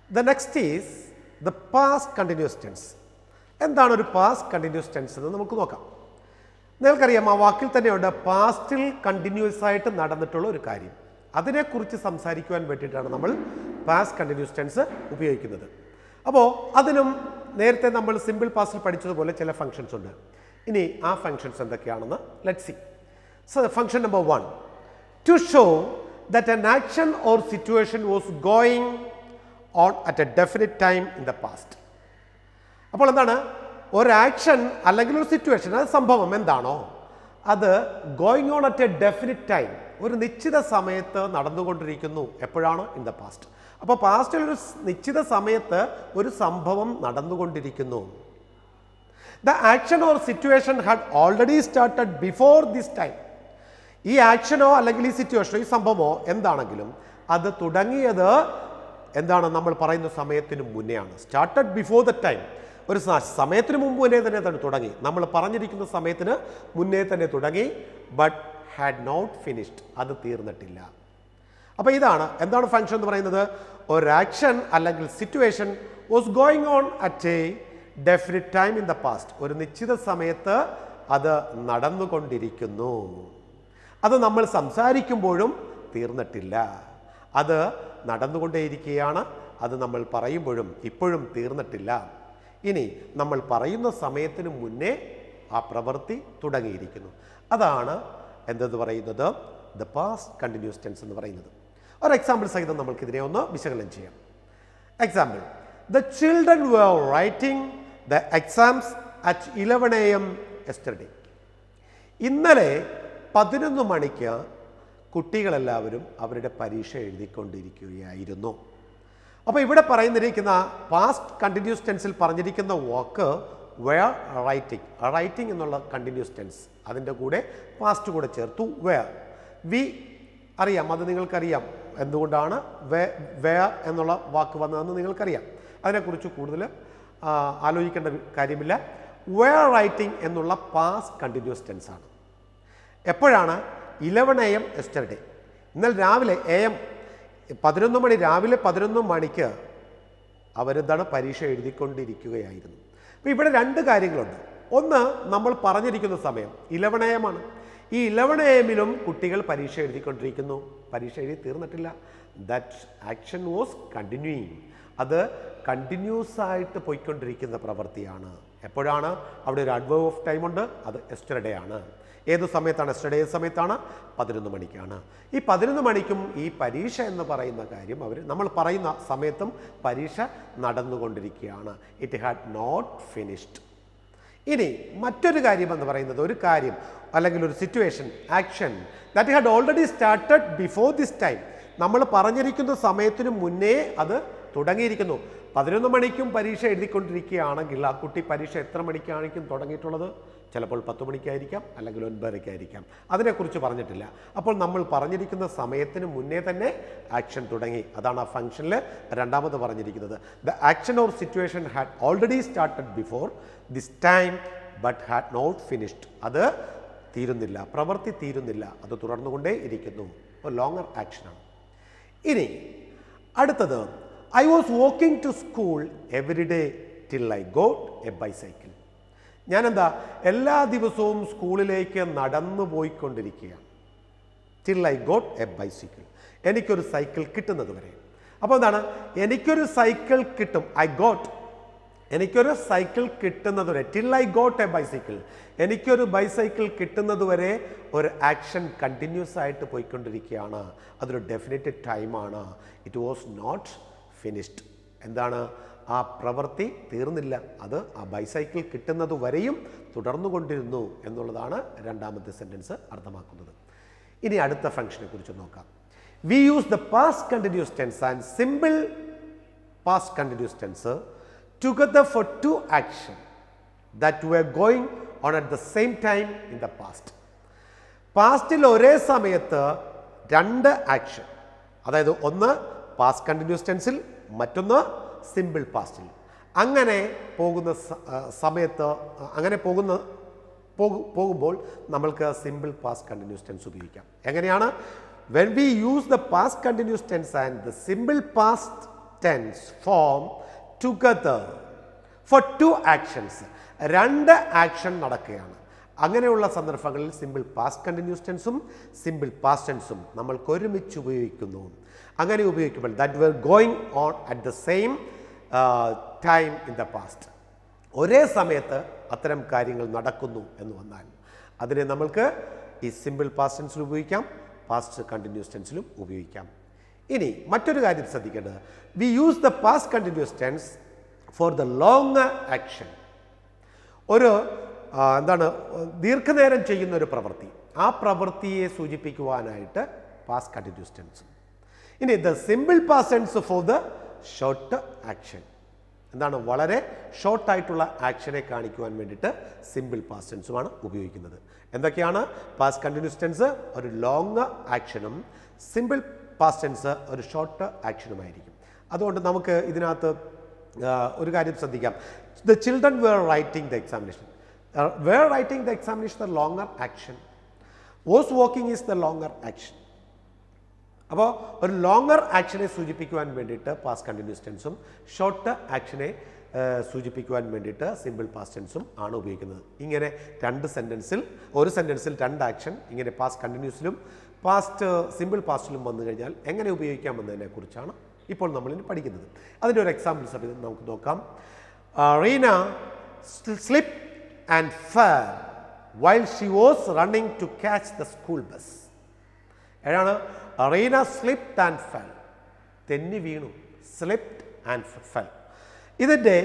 The next is the past continuous tense. എന്താണ് ഒരു past continuous tense എന്ന് നമുക്ക് നോക്കാം. നിങ്ങൾക്കറിയാം ആ വാക്കിൽ തന്നെയുണ്ട് പാസ്റ്റിൽ കണ്ടിന്യൂസ് ആയിട്ട് നടന്നിട്ടുള്ള ഒരു കാര്യം. അതിനെക്കുറിച്ച് സംസാരിക്കുവാൻ വേണ്ടിയിട്ടാണ് നമ്മൾ പാസ്റ്റ് കണ്ടിന്യൂസ് ടെൻസ് ഉപയോഗിക്കുന്നത്. അപ്പോൾ അതിനും നേരത്തെ നമ്മൾ സിമ്പിൾ പാസ്റ്റിൽ പഠിച്ചതുപോലെ ചില ഫങ്ഷൻസ് ഉണ്ട്. ഇനി ആ ഫങ്ഷൻസ് എന്തൊക്കെയാണെന്ന് let see. So function number 1, to show that an action or situation was going on at a definite time in the past. അപ്പോൾ എന്താണ് ഒരു ആക്ഷൻ അല്ലെങ്കിൽ ഒരു സിറ്റുവേഷൻ, അത് സംഭവം എന്താണോ അത് going on at A definite time, ഒരു നിശ്ചിത സമയത്ത് നടന്നുകൊണ്ടിരിക്കുന്നു. എപ്പോഴാണ്? In the past. അപ്പോൾ പാസ്റ്റിൽ ഒരു നിശ്ചിത സമയത്ത് ഒരു സംഭവം നടന്നുകൊണ്ടിരിക്കുന്നു. The action or situation had already started before this time. ഈ ആക്ഷനോ അല്ലെങ്കിൽ ഈ സിറ്റുവേഷനോ ഈ സംഭവമോ എന്താണെങ്കിലും അത് തുടങ്ങിയത് എന്താണ് നമ്മൾ പറയുന്ന സമയത്തിന് മുന്നെയാണ്. സ്റ്റാർട്ടഡ് ബിഫോർ ദ ടൈം, ഒരു സമയത്തിന് മുന്നേ തന്നെ തുടങ്ങി. നമ്മൾ പറഞ്ഞിരിക്കുന്ന സമയത്തിന് മുന്നേ തന്നെ തുടങ്ങി. ബട്ട് ഹാഡ് നോട്ട് ഫിനിഷ്ഡ്, അത് തീർന്നിട്ടില്ല. അപ്പോൾ ഇതാണ് എന്താണ് ഫങ്ഷൻ എന്ന് പറയുന്നത്. ഒരു ആക്ഷൻ അല്ലെങ്കിൽ situation was going on at A definite time in the past, ഒരു നിശ്ചിത സമയത്ത് അത് നടന്നുകൊണ്ടിരിക്കുന്നു. അത് നമ്മൾ സംസാരിക്കുമ്പോഴും തീർന്നിട്ടില്ല, അത് നടന്നുകൊണ്ടേയിരിക്കുകയാണ്. അത് നമ്മൾ പറയുമ്പോഴും ഇപ്പോഴും തീർന്നിട്ടില്ല. ഇനി നമ്മൾ പറയുന്ന സമയത്തിന് മുന്നേ ആ പ്രവൃത്തി തുടങ്ങിയിരിക്കുന്നു. അതാണ് എന്തെന്ന് പറയുന്നത് ദ പാസ്റ്റ് കണ്ടിന്യൂസ് ടെൻസ് എന്ന് പറയുന്നത്. ഒരു എക്സാമ്പിൾ സഹിതം നമ്മൾക്കിതിനെ ഒന്ന് വിശകലനം ചെയ്യാം. Example, the children were writing the exams at 11 AM yesterday. ഇന്നലെ 11 മണിക്ക് കുട്ടികളെല്ലാവരും അവരുടെ പരീക്ഷ എഴുതിക്കൊണ്ടിരിക്കുകയായിരുന്നു. അപ്പോൾ ഇവിടെ പറയുന്നിരിക്കുന്ന പാസ്റ്റ് കണ്ടിന്യൂസ് ടെൻസിൽ പറഞ്ഞിരിക്കുന്ന വാക്ക് വെയർ റൈറ്റിംഗ്. റൈറ്റിംഗ് എന്നുള്ള കണ്ടിന്യൂസ് ടെൻസ് അതിൻ്റെ കൂടെ പാസ്റ്റ് കൂടെ ചേർത്തു. വെയർ വി അറിയാം, അത് നിങ്ങൾക്കറിയാം എന്തുകൊണ്ടാണ് വെയർ എന്നുള്ള വാക്ക് വന്നതെന്ന് നിങ്ങൾക്കറിയാം. അതിനെക്കുറിച്ച് കൂടുതൽ ആലോചിക്കേണ്ട കാര്യമില്ല. വെയർ റൈറ്റിംഗ് എന്നുള്ള പാസ്റ്റ് കണ്ടിന്യൂസ് ടെൻസ് ആണ്. എപ്പോഴാണ്? 11 AM യെസ്റ്റർഡേ, ഇന്നലെ രാവിലെ AM 11 മണി, രാവിലെ 11 മണിക്ക് അവരെന്താണ് പരീക്ഷ എഴുതിക്കൊണ്ടിരിക്കുകയായിരുന്നു. അപ്പോൾ ഇവിടെ രണ്ട് കാര്യങ്ങളുണ്ട്. ഒന്ന്, നമ്മൾ പറഞ്ഞിരിക്കുന്ന സമയം 11 AM ആണ്. ഈ 11 AM-ലും കുട്ടികൾ പരീക്ഷ എഴുതിക്കൊണ്ടിരിക്കുന്നു. പരീക്ഷ എഴുതി തീർന്നിട്ടില്ല. ദാറ്റ് ആക്ഷൻ വാസ് കണ്ടിന്യൂയിങ്, അത് കണ്ടിന്യൂസ് ആയിട്ട് പോയിക്കൊണ്ടിരിക്കുന്ന പ്രവൃത്തിയാണ്. എപ്പോഴാണ്? അവിടെ ഒരു അഡ്വേർബ് ഓഫ് ടൈം ഉണ്ട്, അത് യെസ്റ്റർഡേ ആണ്. ഏത് സമയത്താണ്? യെസ്റ്റർഡേ സമയത്താണ്, 11 മണിക്കാണ്. ഈ 11 മണിക്കും ഈ പരീക്ഷ എന്ന് പറയുന്ന കാര്യം നമ്മൾ പറയുന്ന സമയത്തും പരീക്ഷ നടന്നുകൊണ്ടിരിക്കുകയാണ്. It had not finished. ഇനി മറ്റൊരു കാര്യം എന്ന് പറയുന്നത്, ഒരു കാര്യം അല്ലെങ്കിൽ ഒരു situation, action that had already started before this time, നമ്മൾ പറഞ്ഞിരിക്കുന്ന സമയത്തിന് മുന്നേ അത് തുടങ്ങിയിരിക്കുന്നു. 11 മണിക്കും പരീക്ഷ എഴുതിക്കൊണ്ടിരിക്കുകയാണെങ്കിൽ ആ കുട്ടി പരീക്ഷ എത്ര മണിക്കായിരിക്കും തുടങ്ങിയിട്ടുള്ളത്? ചിലപ്പോൾ 10 മണിക്കായിരിക്കാം, അല്ലെങ്കിൽ 9:30-ക്കായിരിക്കാം. അതിനെക്കുറിച്ച് പറഞ്ഞിട്ടില്ല. അപ്പോൾ നമ്മൾ പറഞ്ഞിരിക്കുന്ന സമയത്തിന് മുന്നേ തന്നെ ആക്ഷൻ തുടങ്ങി. അതാണ് ആ ഫംഗ്ഷനിൽ രണ്ടാമത് പറഞ്ഞിരിക്കുന്നത്. The action or situation had already started before this time but had not finished, അത് തീരുന്നില്ല, പ്രവൃത്തി തീരുന്നില്ല, അത് തുടർന്നുകൊണ്ടേ ഇരിക്കുന്നു. അപ്പോൾ ലോങ്ങർ ആക്ഷനാണ്. ഇനി അടുത്തത്, I was walking to school every day till I got a bicycle. ഞാനെന്താ എല്ലാ ദിവസവും സ്കൂളിലേക്ക് നടന്നു പോയിക്കൊണ്ടിരിക്കുകയാണ്. Till I got a bicycle, എനിക്കൊരു സൈക്കിൾ കിട്ടുന്നത് വരെ. അപ്പോൾ എന്താണ്? എനിക്കൊരു സൈക്കിൾ കിട്ടും. എനിക്കൊരു സൈക്കിൾ കിട്ടുന്നത് വരെ, till I got a bicycle, എനിക്കൊരു ബൈസൈക്കിൾ കിട്ടുന്നത് വരെ ഒരു ആക്ഷൻ കണ്ടിന്യൂസ് ആയിട്ട് പോയിക്കൊണ്ടിരിക്കുകയാണ്. അതൊരു ഡെഫിനിറ്റ് ടൈമാണ്. It was not finished. എന്താണ്? ആ പ്രവൃത്തി തീർന്നില്ല, അത് ആ ബൈസൈക്കിൾ കിട്ടുന്നത് വരെയും തുടർന്നുകൊണ്ടിരുന്നു എന്നുള്ളതാണ് രണ്ടാമത്തെ സെൻറ്റൻസ് അർത്ഥമാക്കുന്നത്. ഇനി അടുത്ത ഫംഗ്ഷനെ കുറിച്ച് നോക്കാം. We use the past continuous tense and simple past continuous tense together for two action that were going on at the same time in the past. പാസ്റ്റിൽ ഒരേ സമയത്ത് രണ്ട് ആക്ഷൻ, അതായത് ഒന്ന് പാസ്റ്റ് കണ്ടിന്യൂസ് ടെൻസിൽ, മറ്റൊന്ന് സിമ്പിൾ പാസ്റ്റിൽ. അങ്ങനെ പോകുന്ന സമയത്ത്, അങ്ങനെ പോകുമ്പോൾ നമ്മൾക്ക് സിമ്പിൾ പാസ്റ്റ് കണ്ടിന്യൂസ് ടെൻസ് ഉപയോഗിക്കാം. എങ്ങനെയാണ്? when we use the past continuous tense and the simple past tense form together for two actions. രണ്ട് ആക്ഷൻ നടക്കുകയാണ്. അങ്ങനെയുള്ള സന്ദർഭങ്ങളിൽ സിമ്പിൾ പാസ്റ്റ് കണ്ടിന്യൂസ് ടെൻസും സിമ്പിൾ പാസ്റ്റ് ടെൻസും നമ്മൾക്ക് ഒരുമിച്ച് ഉപയോഗിക്കുന്നു. അങ്ങനെ ഉപയോഗിക്കുമ്പോൾ that were going on at the same time in the past. ഒരേ സമയത്ത് അത്തരം കാര്യങ്ങൾ നടക്കുന്നു എന്ന് വന്നാൽ അതിനെ നമ്മൾക്ക് ഈ സിമ്പിൾ പാസ്റ്റ് ടെൻസിൽ ഉപയോഗിക്കാം, പാസ്റ്റ് കണ്ടിന്യൂസ് ടെൻസിലും ഉപയോഗിക്കാം. ഇനി മറ്റൊരു കാര്യം ശ്രദ്ധിക്കേണ്ടത്, we use the past continuous tense for the long action. ഒരു ദീർഘനേരം ചെയ്യുന്ന ഒരു പ്രവൃത്തി, ആ പ്രവൃത്തിയെ സൂചിപ്പിക്കുവാനായിട്ട് പാസ്റ്റ് കണ്ടിന്യൂസ് ടെൻസ്. ഇനി the simple past tense for the short action. വളരെ ഷോർട്ടായിട്ടുള്ള ആക്ഷനെ കാണിക്കുവാൻ വേണ്ടിയിട്ട് സിമ്പിൾ പാസ്റ്റ് ടെൻസുമാണ് ഉപയോഗിക്കുന്നത്. എന്തൊക്കെയാണ്? പാസ്റ്റ് കണ്ടിന്യൂസ് ടെൻസ് ഒരു ലോങ് ആക്ഷനും സിമ്പിൾ പാസ്റ്റ് ടെൻസ് ഒരു ഷോർട്ട് ആക്ഷനുമായിരിക്കും. അതുകൊണ്ട് നമുക്ക് ഇതിനകത്ത് ഒരു കാര്യം ശ്രദ്ധിക്കാം. The children were writing the examination. Were writing the examination the longer action. Was walking is the longer action. അപ്പോൾ ഒരു ലോങ്ങർ ആക്ഷനെ സൂചിപ്പിക്കുവാൻ വേണ്ടിയിട്ട് പാസ്റ്റ് കണ്ടിന്യൂസ് ടെൻസും ഷോർട്ട് ആക്ഷനെ സൂചിപ്പിക്കുവാൻ വേണ്ടിയിട്ട് സിമ്പിൾ പാസ്റ്റ് ടെൻസും ആണ് ഉപയോഗിക്കുന്നത്. ഇങ്ങനെ ഒരു സെൻറ്റൻസിൽ രണ്ട് ആക്ഷൻ ഇങ്ങനെ പാസ്റ്റ് കണ്ടിന്യൂസിലും പാസ്റ്റ് സിമ്പിൾ പാസ്റ്റിലും വന്നു കഴിഞ്ഞാൽ എങ്ങനെ ഉപയോഗിക്കാമെന്നതിനെ കുറിച്ചാണ് ഇപ്പോൾ നമ്മളിനി പഠിക്കുന്നത്. അതിൻ്റെ ഒരു എക്സാമ്പിൾ സഹിതം നമുക്ക് നോക്കാം. Reena slip and fell while she was running to catch the school bus. ഏതാണ്? റീന സ്ലിപ്ഡ് ആൻഡ് ഫെൽ, തെന്നി വീണു. Slipped and fell. ഇതിൻ്റെ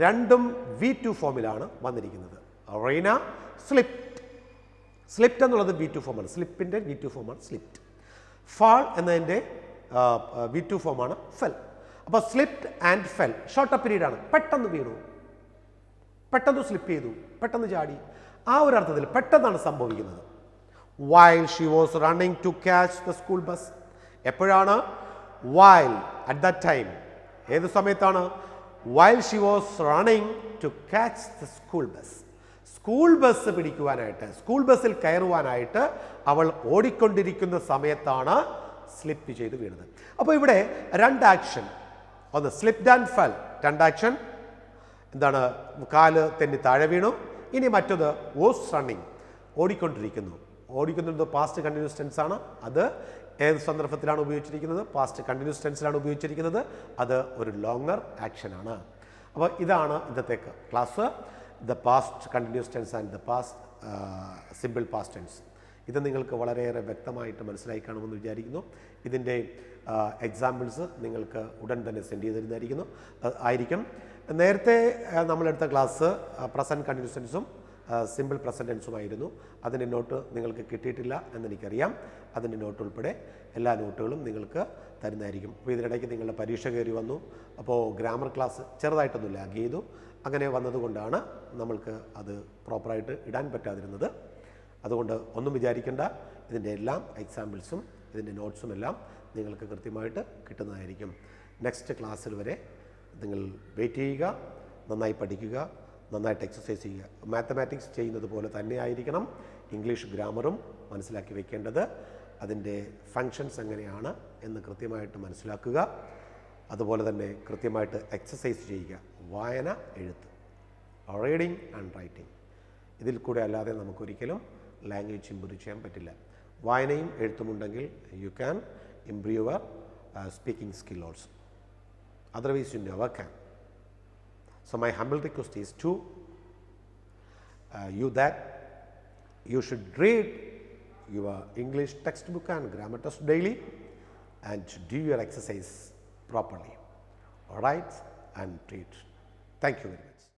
രണ്ടും V2 ഫോമിലാണ് വന്നിരിക്കുന്നത്. റീന സ്ലിപ്ഡ്. സ്ലിപ്ഡ് എന്നുള്ളത് V2 ഫോമാണ്. സ്ലിപ്പിൻ്റെ V2 ഫോമാണ് സ്ലിപ്ഡ്. ഫാൾ എന്നതിൻ്റെ V2 ഫോമാണ് ഫെൽ. അപ്പോൾ സ്ലിപ്ഡ് ആൻഡ് ഫെൽ ഷോർട്ട് പീരീഡാണ്. പെട്ടെന്ന് വീണു, പെട്ടെന്ന് സ്ലിപ്പ് ചെയ്തു, പെട്ടെന്ന് ചാടി. ആ ഒരു അർത്ഥത്തിൽ പെട്ടെന്നാണ് സംഭവിക്കുന്നത്. while she was running to catch the school bus. എപ്പോഴാണ്? while, at that time. ഏത് സമയത്താണ്? while she was running to catch the school bus. School bus പിടിക്കുവാനായിട്ട്, സ്കൂൾ ബസ്സിൽ കയറുവാനായിട്ട് അവൾ ഓടിക്കൊണ്ടിരിക്കുന്ന സമയത്താണ് സ്ലിപ്പ് ചെയ്ത് വീണത്. അപ്പോൾ ഇവിടെ രണ്ട് ആക്ഷൻ, ഒന്ന് സ്ലിപ്ഡ് ആൻഡ് ഫെൽ, രണ്ട് ആക്ഷൻ. കാല് തെന്നി താഴെ വീണു. ഇനി മറ്റൊന്ന് വാസ് റണ്ണിങ്, ഓടിക്കൊണ്ടിരിക്കുന്നു. ഓടിക്കുന്നത് പാസ്റ്റ് കണ്ടിന്യൂസ് ടെൻസ് ആണ്. അത് ഏത് സന്ദർഭത്തിലാണ് ഉപയോഗിച്ചിരിക്കുന്നത്? പാസ്റ്റ് കണ്ടിന്യൂസ് ടെൻസിലാണ് ഉപയോഗിച്ചിരിക്കുന്നത്. അത് ഒരു ലോങ്ങർ ആക്ഷനാണ്. അപ്പോൾ ഇതാണ് ഇന്നത്തെ class, the past continuous tense and the past simple past tense. ഇത് നിങ്ങൾക്ക് വളരെയേറെ വ്യക്തമായിട്ട് മനസ്സിലായി കാണുമെന്ന് വിചാരിക്കുന്നു. ഇതിൻ്റെ എക്സാമ്പിൾസ് നിങ്ങൾക്ക് ഉടൻ തന്നെ സെൻഡ് ചെയ്ത് തരുന്നതായിരിക്കും. നേരത്തെ നമ്മളെടുത്ത ക്ലാസ് പ്രസൻറ്റ് കണ്ടിന്യൂസ് ടെൻസും സിമ്പിൾ പ്രസൻറ്റ് ടെൻസുമായിരുന്നു. അതിൻ്റെ നോട്ട് നിങ്ങൾക്ക് കിട്ടിയിട്ടില്ല എന്നെനിക്കറിയാം. അതിൻ്റെ നോട്ട് ഉൾപ്പെടെ എല്ലാ നോട്ടുകളും നിങ്ങൾക്ക് തരുന്നതായിരിക്കും. അപ്പോൾ ഇതിനിടയ്ക്ക് നിങ്ങളുടെ പരീക്ഷ കയറി വന്നു. അപ്പോൾ ഗ്രാമർ ക്ലാസ് ചെറുതായിട്ടൊന്നും ലാഗ് ചെയ്തു. അങ്ങനെ വന്നതുകൊണ്ടാണ് നമ്മൾക്ക് അത് പ്രോപ്പറായിട്ട് ഇടാൻ പറ്റാതിരുന്നത്. അതുകൊണ്ട് ഒന്നും വിചാരിക്കേണ്ട, ഇതിൻ്റെ എല്ലാം എക്സാമ്പിൾസും ഇതിൻ്റെ നോട്ട്സും എല്ലാം നിങ്ങൾക്ക് കൃത്യമായിട്ട് കിട്ടുന്നതായിരിക്കും. നെക്സ്റ്റ് ക്ലാസ്സിൽ വരെ നിങ്ങൾ വെയിറ്റ് ചെയ്യുക, നന്നായി പഠിക്കുക, നന്നായിട്ട് എക്സസൈസ് ചെയ്യുക. മാത്തമാറ്റിക്സ് ചെയ്യുന്നത് പോലെ തന്നെ ആയിരിക്കണം ഇംഗ്ലീഷ് ഗ്രാമറും മനസ്സിലാക്കി വയ്ക്കേണ്ടത്. അതിൻ്റെ ഫങ്ഷൻസ് എങ്ങനെയാണ് എന്ന് കൃത്യമായിട്ട് മനസ്സിലാക്കുക. അതുപോലെ തന്നെ കൃത്യമായിട്ട് എക്സസൈസ് ചെയ്യുക. വായന, എഴുത്ത്, റീഡിങ് ആൻഡ് റൈറ്റിംഗ്. ഇതിൽ കൂടെ അല്ലാതെ നമുക്കൊരിക്കലും ലാംഗ്വേജ് ഇമ്പ്രൂവ് ചെയ്യാൻ പറ്റില്ല. വായനയും എഴുത്തുമുണ്ടെങ്കിൽ you can improve your speaking skill also. Otherwise you never can. So my humble request is to you that you should read your English textbook and grammar test daily and do your exercise properly. All right, and read. Thank you very much.